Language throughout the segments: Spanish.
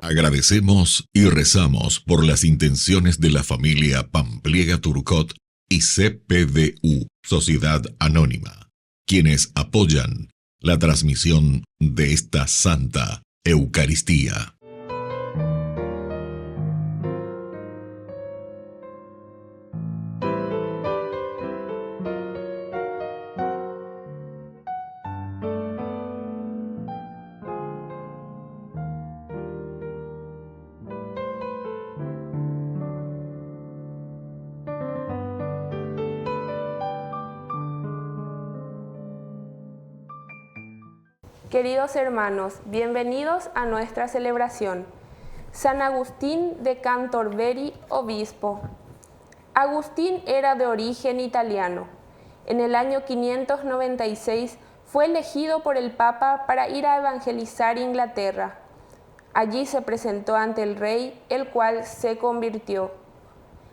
Agradecemos y rezamos por las intenciones de la familia Pampliega Turcot y CPDU, Sociedad Anónima, quienes apoyan la transmisión de esta Santa Eucaristía. Queridos hermanos, bienvenidos a nuestra celebración. San Agustín de Cantorberi, obispo. Agustín era de origen italiano. En el año 596 fue elegido por el Papa para ir a evangelizar Inglaterra. Allí se presentó ante el rey, el cual se convirtió.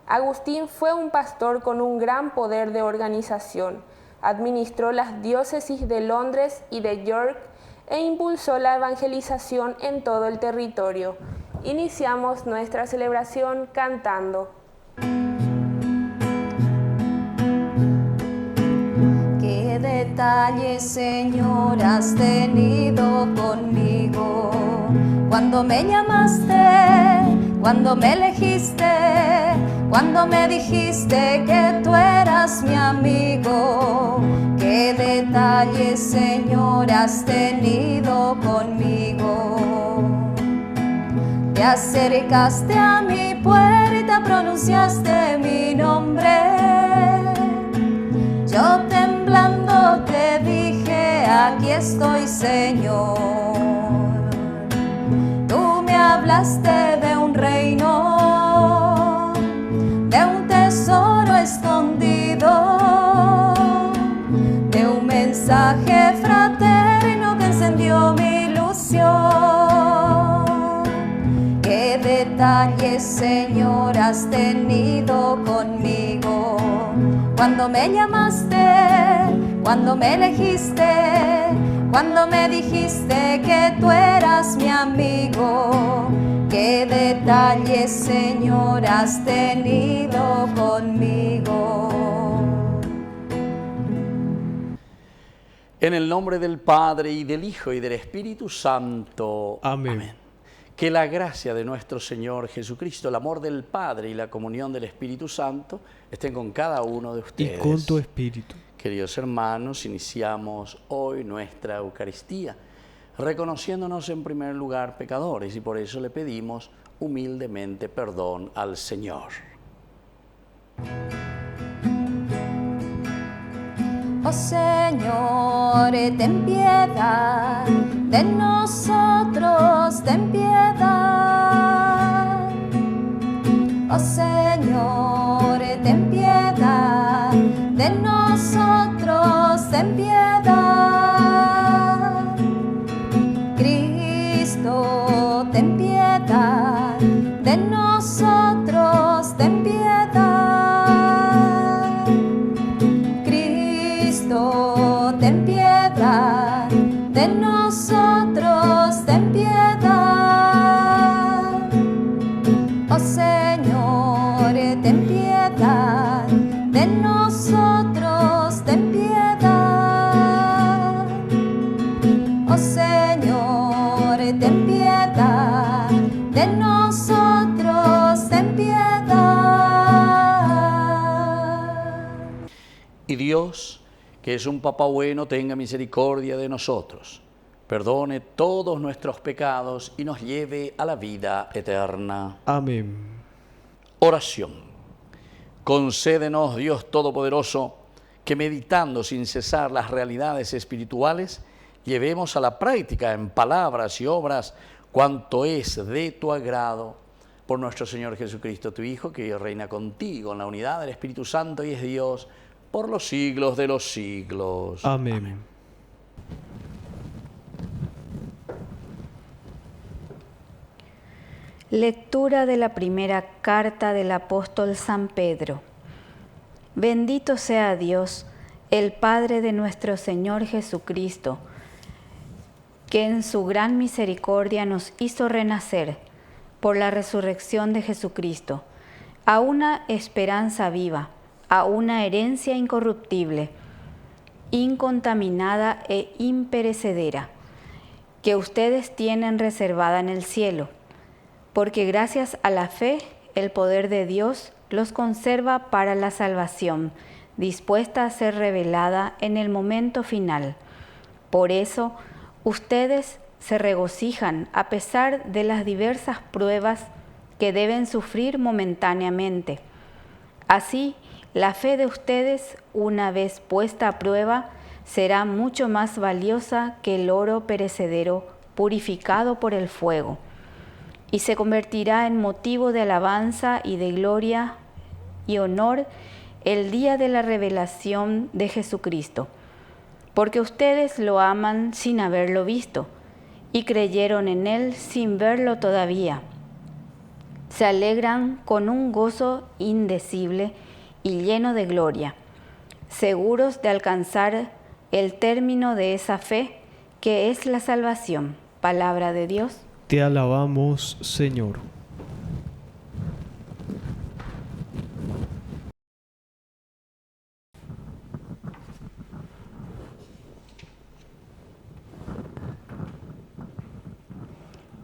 Agustín fue un pastor con un gran poder de organización. Administró las diócesis de Londres y de York e impulsó la evangelización en todo el territorio. Iniciamos nuestra celebración cantando. Qué detalles, Señor, has tenido conmigo. Cuando me llamaste, cuando me elegiste, cuando me dijiste que tú eras mi amigo. Qué detalles, Señor, has tenido conmigo. Te acercaste a mi puerta, pronunciaste mi nombre. Yo temblando te dije, aquí estoy, Señor. Tú me hablaste de un reino, de un tesoro escondido, de un mensaje fraterno que encendió mi ilusión. Qué detalles, Señor, has tenido conmigo. Cuando me llamaste, cuando me elegiste, cuando me dijiste que tú eras mi amigo. Qué detalles, Señor, has tenido conmigo. En el nombre del Padre, y del Hijo, y del Espíritu Santo. Amén. Amén. Que la gracia de nuestro Señor Jesucristo, el amor del Padre y la comunión del Espíritu Santo estén con cada uno de ustedes. Y con tu espíritu. Queridos hermanos, iniciamos hoy nuestra Eucaristía, reconociéndonos en primer lugar pecadores, y por eso le pedimos humildemente perdón al Señor. Oh Señor, ten piedad de nosotros, ten piedad. Oh Señor, ten piedad de nosotros, ten piedad. Cristo, ten piedad de nosotros, ten piedad. Ten piedad de nosotros, ten piedad. Oh Señor, ten piedad de nosotros, ten piedad. Oh Señor, ten piedad de nosotros, ten piedad. Y Dios, que es un Papá bueno, tenga misericordia de nosotros, perdone todos nuestros pecados y nos lleve a la vida eterna. Amén. Oración. Concédenos, Dios Todopoderoso, que meditando sin cesar las realidades espirituales, llevemos a la práctica en palabras y obras cuanto es de tu agrado. Por nuestro Señor Jesucristo, tu Hijo, que reina contigo en la unidad del Espíritu Santo y es Dios, por los siglos de los siglos. Amén. Amén. Lectura de la primera carta del apóstol San Pedro. Bendito sea Dios, el Padre de nuestro Señor Jesucristo, que en su gran misericordia nos hizo renacer por la resurrección de Jesucristo, a una esperanza viva, a una herencia incorruptible, incontaminada e imperecedera, que ustedes tienen reservada en el cielo, porque gracias a la fe el poder de Dios los conserva para la salvación, dispuesta a ser revelada en el momento final. Por eso, ustedes se regocijan a pesar de las diversas pruebas que deben sufrir momentáneamente. Así, la fe de ustedes, una vez puesta a prueba, será mucho más valiosa que el oro perecedero purificado por el fuego, y se convertirá en motivo de alabanza y de gloria y honor el día de la revelación de Jesucristo, porque ustedes lo aman sin haberlo visto y creyeron en Él sin verlo todavía. Se alegran con un gozo indecible y lleno de gloria, seguros de alcanzar el término de esa fe que es la salvación. Palabra de Dios. Te alabamos, Señor.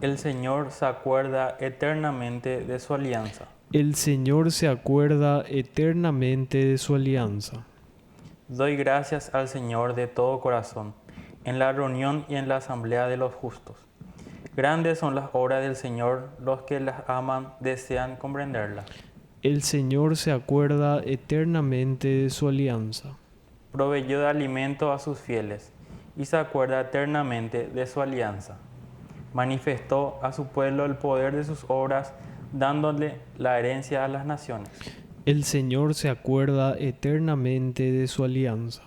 El Señor se acuerda eternamente de su alianza. El Señor se acuerda eternamente de su alianza. Doy gracias al Señor de todo corazón, en la reunión y en la asamblea de los justos. Grandes son las obras del Señor, los que las aman desean comprenderlas. El Señor se acuerda eternamente de su alianza. Proveyó de alimento a sus fieles, y se acuerda eternamente de su alianza. Manifestó a su pueblo el poder de sus obras, dándole la herencia a las naciones. El Señor se acuerda eternamente de su alianza.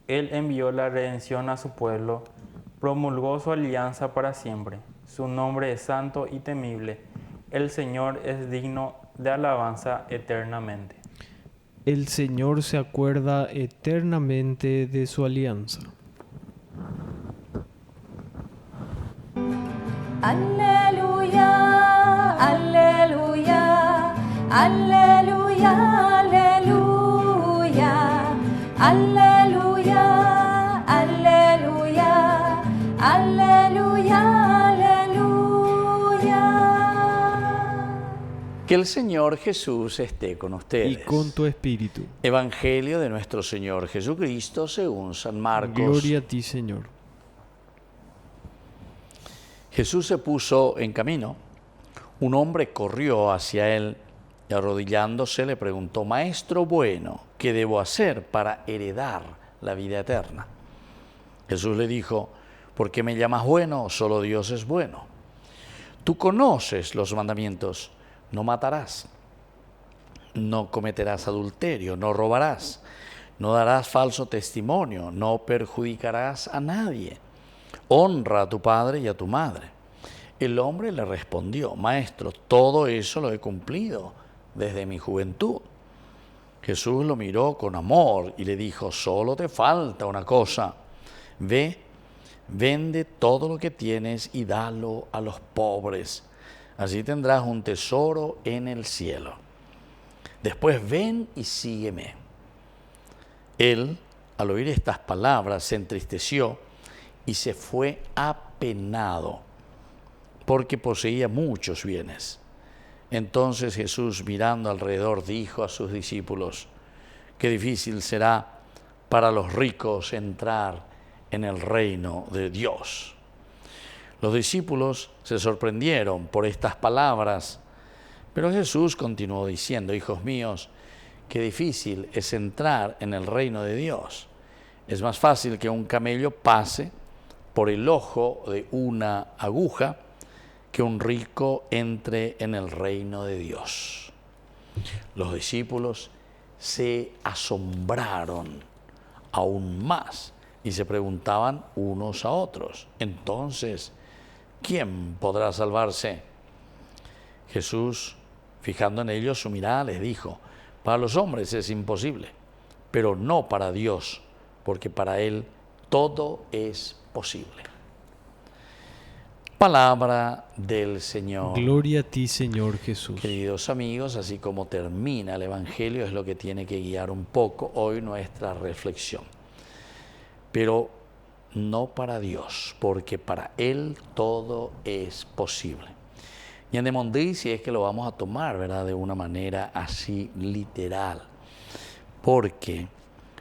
Él envió la redención a su pueblo, promulgó su alianza para siempre. Su nombre es santo y temible. El Señor es digno de alabanza eternamente. El Señor se acuerda eternamente de su alianza. Aleluya, aleluya, aleluya, aleluya, aleluya, aleluya, aleluya, aleluya. Que el Señor Jesús esté con ustedes. Y con tu espíritu. Evangelio de nuestro Señor Jesucristo según San Marcos. Gloria a ti, Señor. Jesús se puso en camino. Un hombre corrió hacia él y arrodillándose le preguntó: Maestro bueno, ¿qué debo hacer para heredar la vida eterna? Jesús le dijo: ¿por qué me llamas bueno? Solo Dios es bueno. Tú conoces los mandamientos: no matarás, no cometerás adulterio, no robarás, no darás falso testimonio, no perjudicarás a nadie. Honra a tu padre y a tu madre. El hombre le respondió: Maestro, todo eso lo he cumplido desde mi juventud. Jesús lo miró con amor y le dijo: solo te falta una cosa. Ve, vende todo lo que tienes y dalo a los pobres. Así tendrás un tesoro en el cielo. Después ven y sígueme. Él, al oír estas palabras, se entristeció y se fue apenado, porque poseía muchos bienes. Entonces Jesús, mirando alrededor, dijo a sus discípulos: qué difícil será para los ricos entrar en el reino de Dios. Los discípulos se sorprendieron por estas palabras, pero Jesús continuó diciendo: hijos míos, qué difícil es entrar en el reino de Dios. Es más fácil que un camello pase por el ojo de una aguja que un rico entre en el reino de Dios. Los discípulos se asombraron aún más y se preguntaban unos a otros: entonces, ¿quién podrá salvarse? Jesús, fijando en ellos su mirada, les dijo: para los hombres es imposible, pero no para Dios, porque para Él todo es posible. Palabra del Señor. Gloria a ti, Señor Jesús. Queridos amigos, así como termina el Evangelio, es lo que tiene que guiar un poco hoy nuestra reflexión. Pero no para Dios, porque para Él todo es posible. Y en si es que lo vamos a tomar, ¿verdad?, de una manera así literal, porque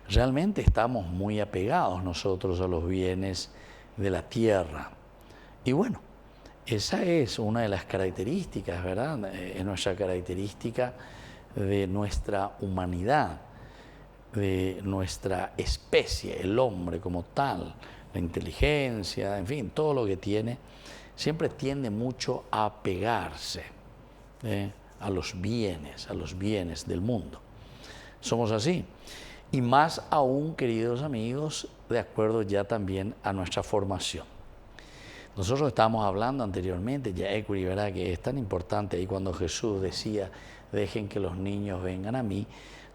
realmente estamos muy apegados nosotros a los bienes de la tierra. Y bueno, esa es una de las características, ¿verdad? Es nuestra característica de nuestra humanidad, de nuestra especie, el hombre como tal, la inteligencia, en fin, todo lo que tiene, siempre tiende mucho a apegarse a los bienes del mundo. Somos así. Y más aún, queridos amigos, de acuerdo ya también a nuestra formación. Nosotros estábamos hablando anteriormente, ya ¿verdad?, que es tan importante, y cuando Jesús decía, dejen que los niños vengan a mí,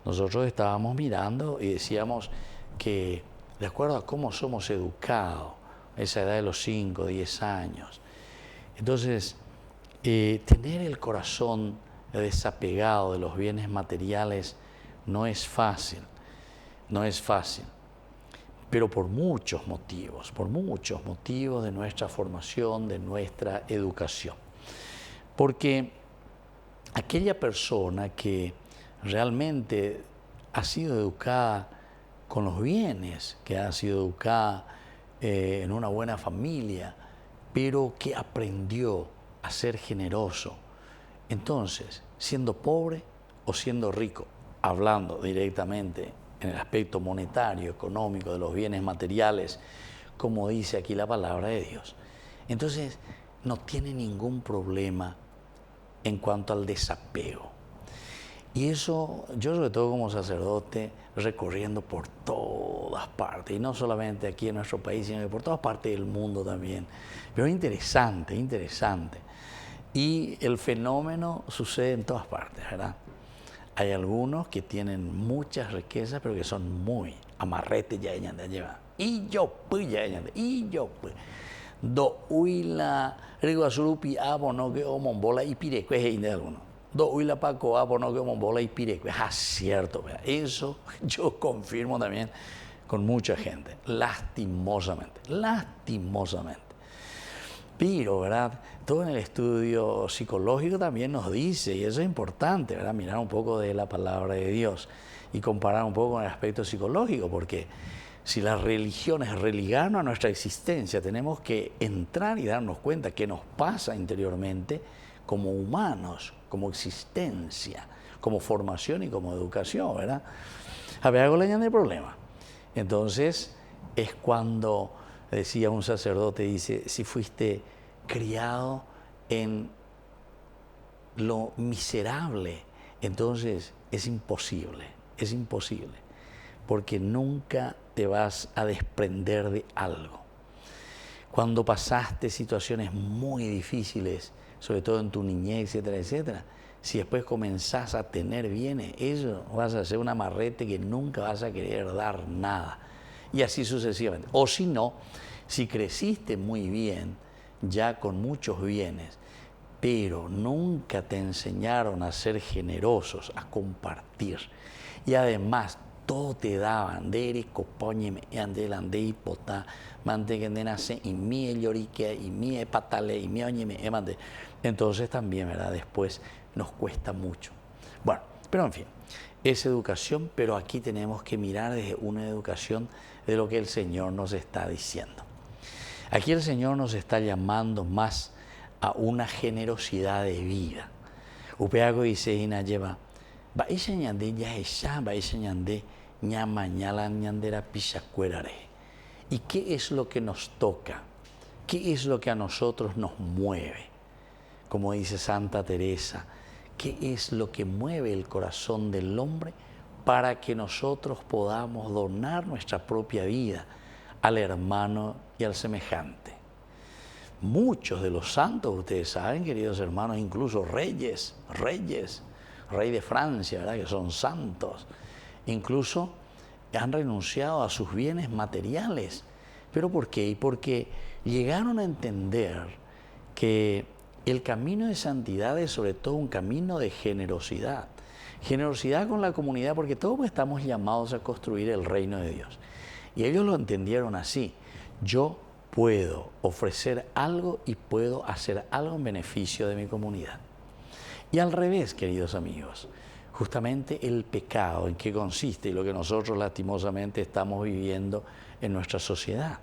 nosotros estábamos mirando y decíamos que de acuerdo a cómo somos educados, esa edad de los 5, 10 años, entonces tener el corazón desapegado de los bienes materiales no es fácil, pero por muchos motivos de nuestra formación, de nuestra educación. Porque aquella persona que realmente ha sido educada con los bienes, que ha sido educada en una buena familia, pero que aprendió a ser generoso, entonces, siendo pobre o siendo rico, hablando directamente en el aspecto monetario, económico, de los bienes materiales, como dice aquí la palabra de Dios, entonces no tiene ningún problema en cuanto al desapego. Y eso, yo sobre todo como sacerdote, recorriendo por todas partes, y no solamente aquí en nuestro país, sino que por todas partes del mundo también. Pero interesante. Y el fenómeno sucede en todas partes, ¿verdad? Hay algunos que tienen muchas riquezas, pero que son muy amarretes ya de llevar. Y yo pues. Do huila riguasurupi abono que omombola y pireque es de alguno. Do huila paco abono que omombola y pireque. Es cierto, ¿verdad? Eso yo confirmo también con mucha gente, lastimosamente. Pero, ¿verdad?, todo en el estudio psicológico también nos dice, y eso es importante, ¿verdad?, mirar un poco de la palabra de Dios y comparar un poco con el aspecto psicológico, porque si las religiones religaron a nuestra existencia, tenemos que entrar y darnos cuenta qué nos pasa interiormente como humanos, como existencia, como formación y como educación, ¿verdad? A ver, algo le añade el problema. Entonces, es cuando decía un sacerdote, dice, si fuiste criado en lo miserable, entonces es imposible, porque nunca te vas a desprender de algo. Cuando pasaste situaciones muy difíciles, sobre todo en tu niñez, etcétera, si después comenzás a tener bienes, eso vas a hacer un amarrete que nunca vas a querer dar nada. Y así sucesivamente. O si no, si creciste muy bien, ya con muchos bienes, pero nunca te enseñaron a ser generosos, a compartir. Y además, todo te daban, de copoñeme, ande hipotá, mante que nace, y mi llorique, y mi patale, y mi oñeme, entonces también, ¿verdad?, después nos cuesta mucho. Bueno, pero en fin, es educación, pero aquí tenemos que mirar desde una educación de lo que el Señor nos está diciendo. Aquí el Señor nos está llamando más a una generosidad de vida. Upeago dice Ina lleva, va ese ñande ya esa, va ese ñande ñama ñala ñandera pisacuerare. ¿Y qué es lo que nos toca? ¿Qué es lo que a nosotros nos mueve? Como dice Santa Teresa, ¿qué es lo que mueve el corazón del hombre para que nosotros podamos donar nuestra propia vida al hermano y al semejante? Muchos de los santos, ustedes saben, queridos hermanos, incluso reyes, rey de Francia, ¿verdad?, que son santos, incluso han renunciado a sus bienes materiales. ¿Pero por qué? Porque llegaron a entender que el camino de santidad es sobre todo un camino de generosidad. Generosidad con la comunidad, porque todos estamos llamados a construir el reino de Dios. Y ellos lo entendieron así. Yo puedo ofrecer algo y puedo hacer algo en beneficio de mi comunidad. Y al revés, queridos amigos, justamente el pecado, en qué consiste y lo que nosotros lastimosamente estamos viviendo en nuestra sociedad.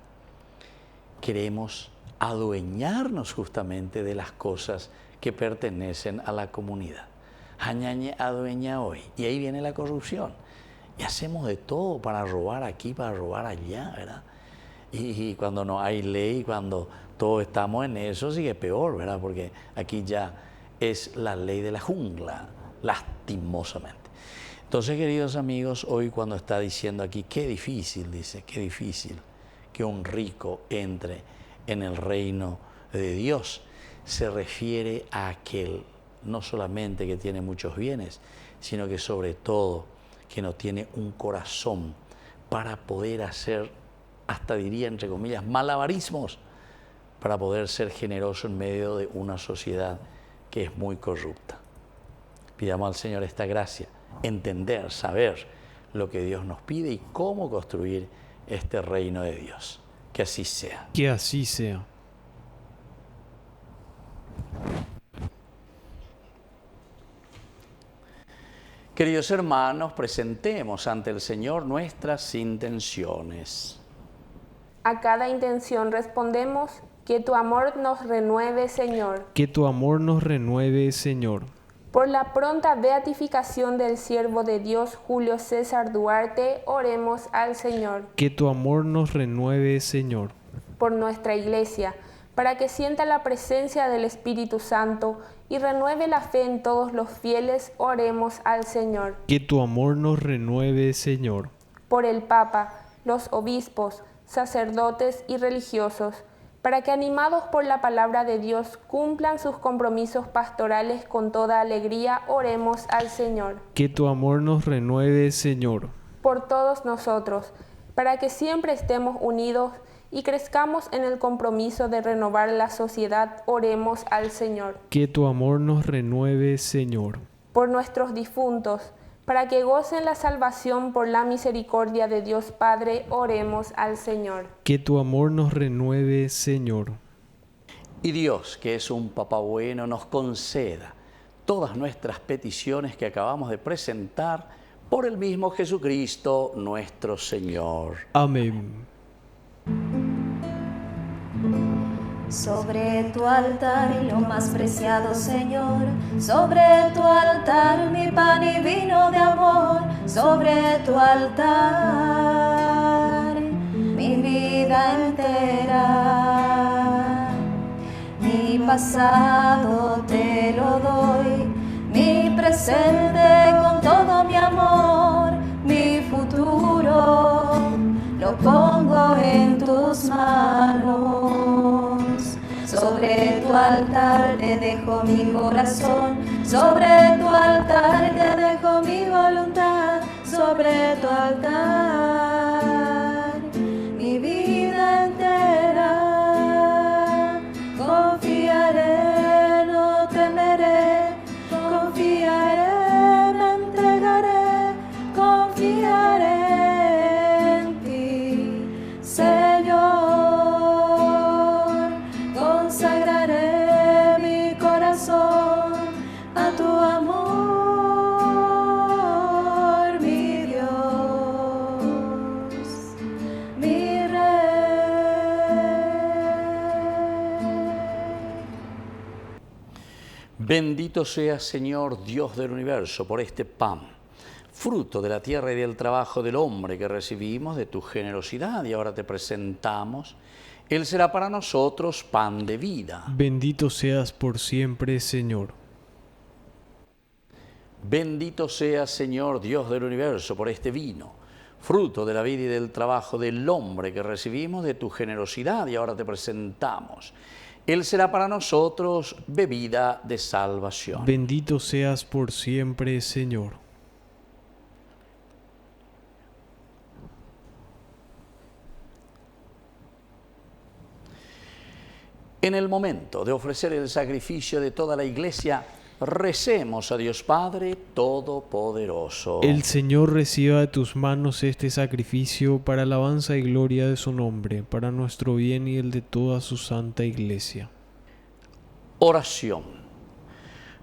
Queremos adueñarnos justamente de las cosas que pertenecen a la comunidad. Hañañe adueña hoy. Y ahí viene la corrupción. Y hacemos de todo para robar aquí, para robar allá, ¿verdad? Y cuando no hay ley, cuando todos estamos en eso, sigue peor, ¿verdad? Porque aquí ya es la ley de la jungla, lastimosamente. Entonces, queridos amigos, hoy cuando está diciendo aquí, qué difícil, dice, qué difícil que un rico entre en el reino de Dios, se refiere a aquel no solamente que tiene muchos bienes, sino que sobre todo que no tiene un corazón para poder hacer, hasta diría entre comillas, malabarismos, para poder ser generoso en medio de una sociedad que es muy corrupta. Pidamos al Señor esta gracia, entender, saber lo que Dios nos pide y cómo construir este reino de Dios. Que así sea. Que así sea. Queridos hermanos, presentemos ante el Señor nuestras intenciones. A cada intención respondemos, que tu amor nos renueve, Señor. Que tu amor nos renueve, Señor. Por la pronta beatificación del siervo de Dios Julio César Duarte, oremos al Señor. Que tu amor nos renueve, Señor. Por nuestra Iglesia, para que sienta la presencia del Espíritu Santo y renueve la fe en todos los fieles, oremos al Señor. Que tu amor nos renueve, Señor. Por el Papa, los obispos, sacerdotes y religiosos, para que animados por la palabra de Dios cumplan sus compromisos pastorales con toda alegría, oremos al Señor. Que tu amor nos renueve, Señor. Por todos nosotros, para que siempre estemos unidos y crezcamos en el compromiso de renovar la sociedad, oremos al Señor. Que tu amor nos renueve, Señor. Por nuestros difuntos, para que gocen la salvación por la misericordia de Dios Padre, oremos al Señor. Que tu amor nos renueve, Señor. Y Dios, que es un Papá bueno, nos conceda todas nuestras peticiones que acabamos de presentar por el mismo Jesucristo nuestro Señor. Amén. Sobre tu altar y lo más preciado, Señor, sobre tu altar mi pan y vino de amor, sobre tu altar mi vida entera, mi pasado te lo doy, mi presente con todo mi amor, mi futuro lo pongo en tus manos. Sobre tu altar te dejo mi corazón, sobre tu altar te dejo mi voluntad, sobre tu altar mi vida entera. Confiaré, no temeré, confiaré, me entregaré, confiaré en ti, Señor. Consagraré mi corazón a tu amor, mi Dios, mi Rey. Bendito seas, Señor, Dios del universo, por este pan, fruto de la tierra y del trabajo del hombre que recibimos de tu generosidad y ahora te presentamos. Él será para nosotros pan de vida. Bendito seas por siempre, Señor. Bendito seas, Señor, Dios del universo, por este vino, fruto de la vida y del trabajo del hombre que recibimos de tu generosidad y ahora te presentamos. Él será para nosotros bebida de salvación. Bendito seas por siempre, Señor. En el momento de ofrecer el sacrificio de toda la Iglesia, recemos a Dios Padre Todopoderoso. El Señor reciba de tus manos este sacrificio para alabanza y gloria de su nombre, para nuestro bien y el de toda su santa Iglesia. Oración.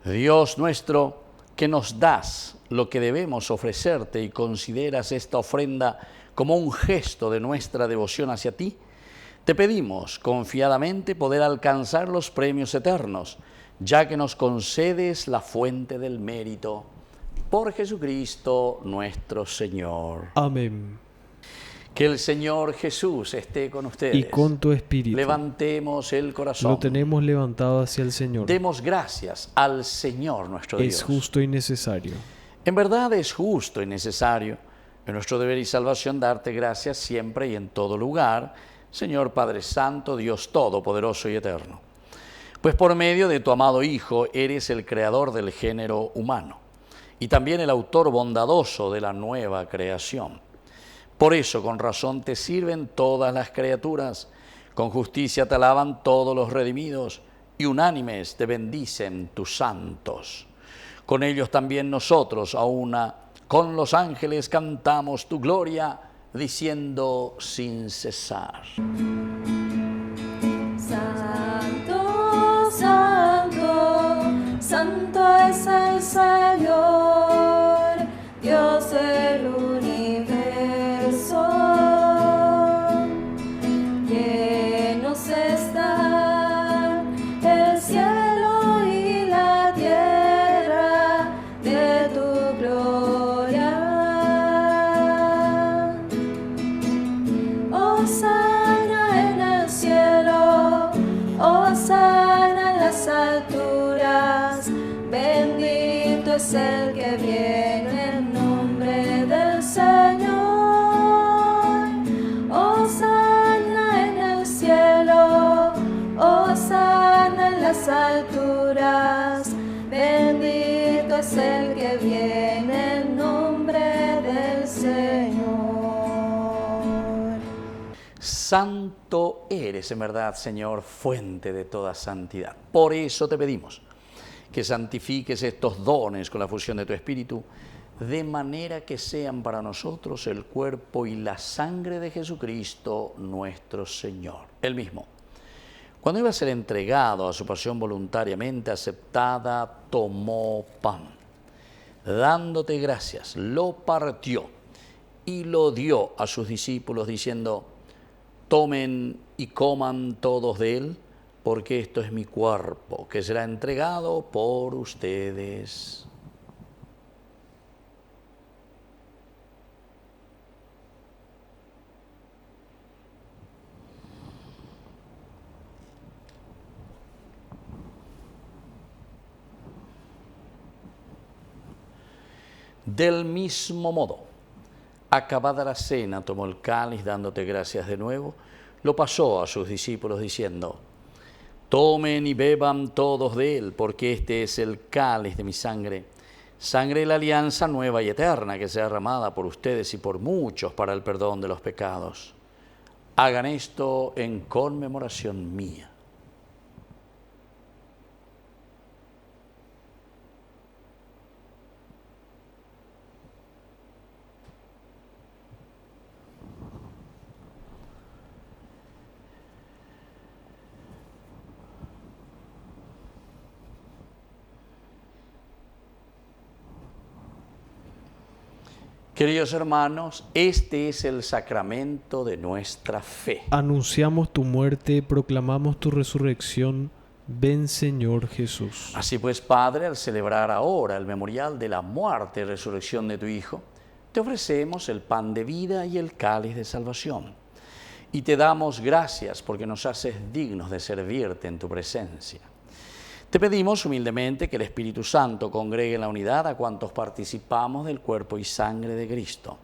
Dios nuestro, que nos das lo que debemos ofrecerte y consideras esta ofrenda como un gesto de nuestra devoción hacia ti, te pedimos confiadamente poder alcanzar los premios eternos, ya que nos concedes la fuente del mérito. Por Jesucristo nuestro Señor. Amén. Que el Señor Jesús esté con ustedes. Y con tu espíritu. Levantemos el corazón. Lo tenemos levantado hacia el Señor. Demos gracias al Señor nuestro Dios. Es justo y necesario. En verdad es justo y necesario, en nuestro deber y salvación, darte gracias siempre y en todo lugar, Señor Padre Santo, Dios Todopoderoso y Eterno. Pues por medio de tu amado Hijo eres el creador del género humano y también el autor bondadoso de la nueva creación. Por eso con razón te sirven todas las criaturas, con justicia te alaban todos los redimidos y unánimes te bendicen tus santos. Con ellos también nosotros a una, con los ángeles cantamos tu gloria, diciendo sin cesar. Santo, santo, santo es el Señor, Dios del universo. Llenos están el cielo y la tierra de tu gloria. Hosana en el cielo, hosana en las alturas, bendito es el que viene en nombre del Señor. Hosana en el cielo, hosana en las alturas, bendito es el que viene en nombre del Señor. Santo eres en verdad, Señor, fuente de toda santidad. Por eso te pedimos que santifiques estos dones con la fusión de tu Espíritu, de manera que sean para nosotros el cuerpo y la sangre de Jesucristo nuestro Señor. Él mismo, cuando iba a ser entregado a su pasión voluntariamente aceptada, tomó pan. Dándote gracias, lo partió y lo dio a sus discípulos diciendo: tomen y coman todos de él, porque esto es mi cuerpo, que será entregado por ustedes. Del mismo modo, acabada la cena, tomó el cáliz, dándote gracias de nuevo, lo pasó a sus discípulos diciendo: tomen y beban todos de él, porque este es el cáliz de mi sangre, sangre de la alianza nueva y eterna, que será derramada por ustedes y por muchos para el perdón de los pecados. Hagan esto en conmemoración mía. Queridos hermanos, este es el sacramento de nuestra fe. Anunciamos tu muerte, proclamamos tu resurrección. Ven, Señor Jesús. Así pues, Padre, al celebrar ahora el memorial de la muerte y resurrección de tu Hijo, te ofrecemos el pan de vida y el cáliz de salvación. Y te damos gracias porque nos haces dignos de servirte en tu presencia. Te pedimos humildemente que el Espíritu Santo congregue en la unidad a cuantos participamos del cuerpo y sangre de Cristo.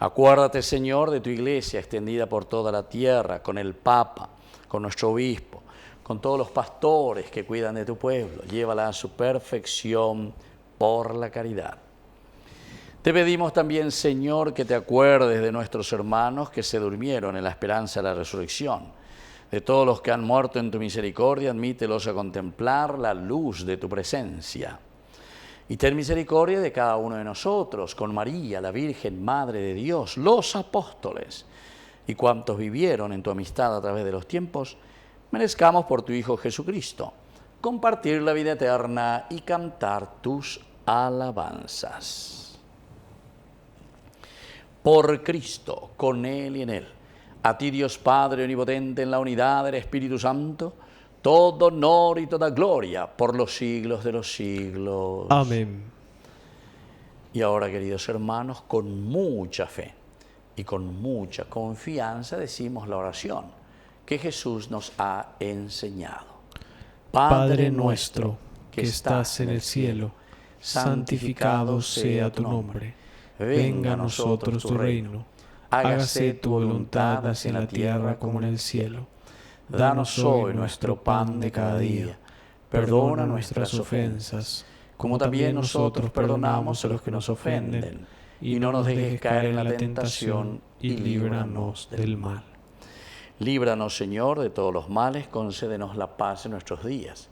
Acuérdate, Señor, de tu Iglesia extendida por toda la tierra, con el Papa, con nuestro Obispo, con todos los pastores que cuidan de tu pueblo. Llévala a su perfección por la caridad. Te pedimos también, Señor, que te acuerdes de nuestros hermanos que se durmieron en la esperanza de la resurrección, De todos los que han muerto en tu misericordia, admítelos a contemplar la luz de tu presencia. Y ten misericordia de cada uno de nosotros, con María, la Virgen, Madre de Dios, los apóstoles, y cuantos vivieron en tu amistad a través de los tiempos, merezcamos por tu Hijo Jesucristo compartir la vida eterna y cantar tus alabanzas. Por Cristo, con Él y en Él, a ti Dios Padre omnipotente en la unidad del Espíritu Santo, todo honor y toda gloria por los siglos de los siglos. Amén. Y ahora, queridos hermanos, con mucha fe y con mucha confianza decimos la oración que Jesús nos ha enseñado. Padre nuestro, que estás en el cielo, santificado sea tu nombre. Venga a nosotros tu reino. Hágase tu voluntad así en la tierra como en el cielo. Danos hoy nuestro pan de cada día. Perdona nuestras ofensas, como también nosotros perdonamos a los que nos ofenden. Y no nos dejes caer en la tentación, y líbranos del mal. Líbranos, Señor, de todos los males, concédenos la paz en nuestros días,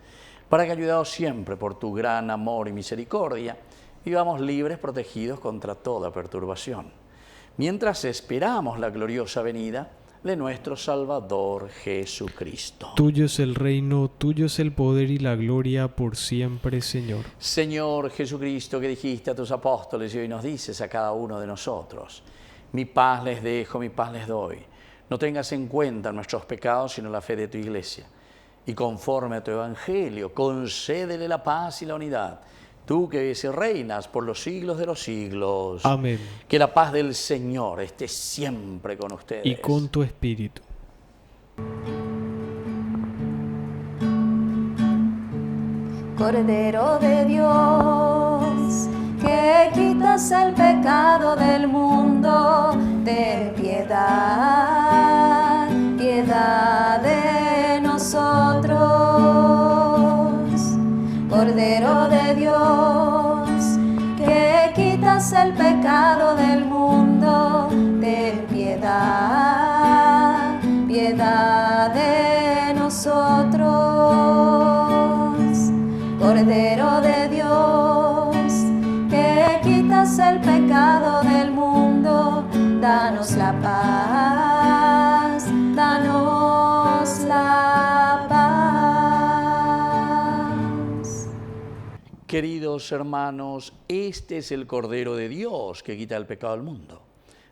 para que, ayudados siempre por tu gran amor y misericordia, vivamos libres, protegidos contra toda perturbación, mientras esperamos la gloriosa venida de nuestro Salvador Jesucristo. Tuyo es el reino, tuyo es el poder y la gloria por siempre, Señor. Señor Jesucristo, que dijiste a tus apóstoles y hoy nos dices a cada uno de nosotros: mi paz les dejo, mi paz les doy. No tengas en cuenta nuestros pecados, sino la fe de tu Iglesia. Y conforme a tu Evangelio, concédele la paz y la unidad. Tú que vives y reinas por los siglos de los siglos. Amén. Que la paz del Señor esté siempre con ustedes. Y con tu espíritu. Cordero de Dios, que quitas el pecado del mundo, ten piedad, piedad de nosotros. Cordero de Dios, que quitas el pecado del mundo, ten piedad, piedad de nosotros. Cordero de Dios, que quitas el pecado del mundo, danos la paz, danos la paz. Queridos hermanos, este es el Cordero de Dios que quita el pecado del mundo.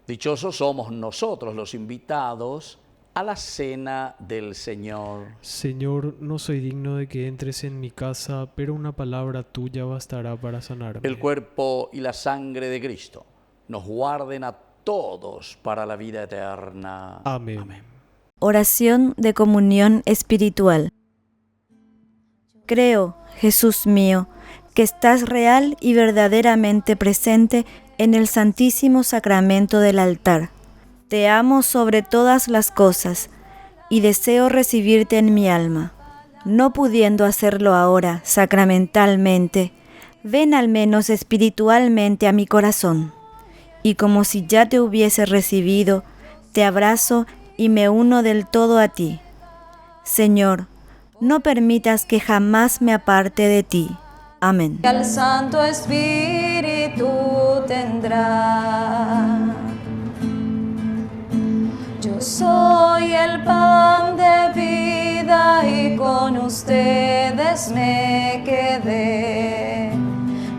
Dichosos somos nosotros los invitados a la cena del Señor. Señor, no soy digno de que entres en mi casa, pero una palabra tuya bastará para sanarme. El cuerpo y la sangre de Cristo nos guarden a todos para la vida eterna. Amén. Amén. Oración de comunión espiritual. Creo, Jesús mío, que estás real y verdaderamente presente en el Santísimo Sacramento del altar. Te amo sobre todas las cosas y deseo recibirte en mi alma. No pudiendo hacerlo ahora sacramentalmente, ven al menos espiritualmente a mi corazón. Y como si ya te hubiese recibido, te abrazo y me uno del todo a ti. Señor, no permitas que jamás me aparte de ti. Amén. Que el Santo Espíritu tendrá. Yo soy el pan de vida y con ustedes me quedé.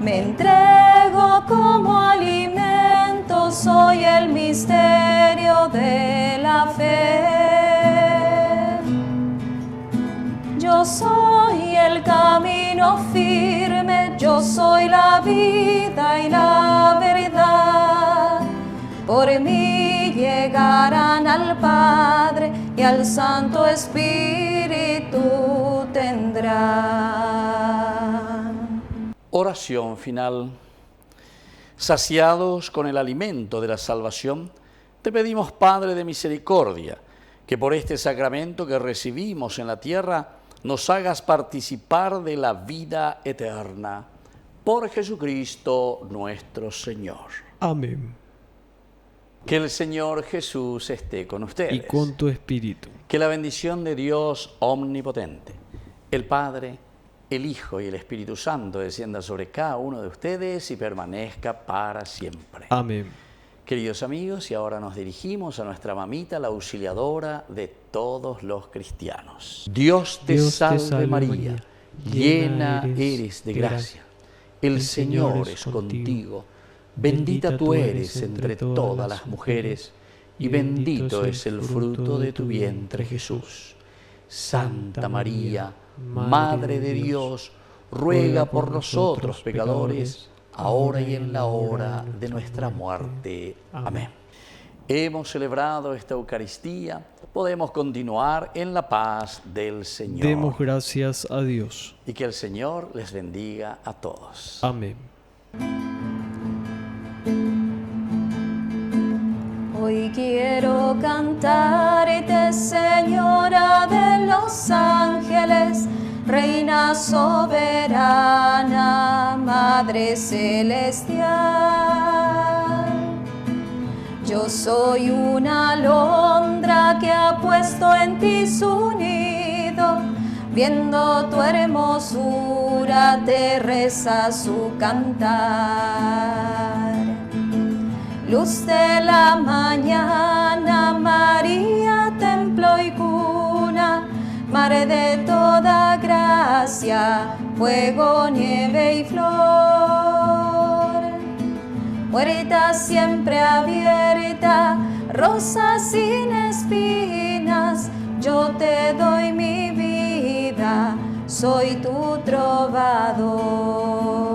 Me entrego como alimento, soy el misterio de la fe. Yo soy el camino firme, yo soy la vida y la verdad. Por mí llegarán al Padre y al Santo Espíritu tendrán. Oración final. Saciados con el alimento de la salvación, te pedimos, Padre de misericordia, que por este sacramento que recibimos en la tierra, nos hagas participar de la vida eterna. Por Jesucristo nuestro Señor. Amén. Que el Señor Jesús esté con ustedes. Y con tu espíritu. Que la bendición de Dios omnipotente, el Padre, el Hijo y el Espíritu Santo descienda sobre cada uno de ustedes y permanezca para siempre. Amén. Queridos amigos, y ahora nos dirigimos a nuestra mamita, la auxiliadora de todos los cristianos. Dios te salve María, llena eres de gracia. El Señor es contigo. Bendita tú eres entre todas las mujeres, y bendito es el fruto de tu vientre, Jesús. Santa María, Madre de Dios, ruega por nosotros pecadores, ahora y en la hora de nuestra muerte. Amén. Hemos celebrado esta Eucaristía, podemos continuar en la paz del Señor. Demos gracias a Dios. Y que el Señor les bendiga a todos. Amén. Hoy quiero cantarte, Señora de los ángeles, Reina soberana, Madre celestial. Yo soy una alondra que ha puesto en ti su nido, viendo tu hermosura te reza su cantar. Luz de la mañana, María, templo y cuna, Madre de toda gracia, fuego, nieve y flor. Puerta siempre abierta, rosa sin espinas, yo te doy mi vida, soy tu trovador.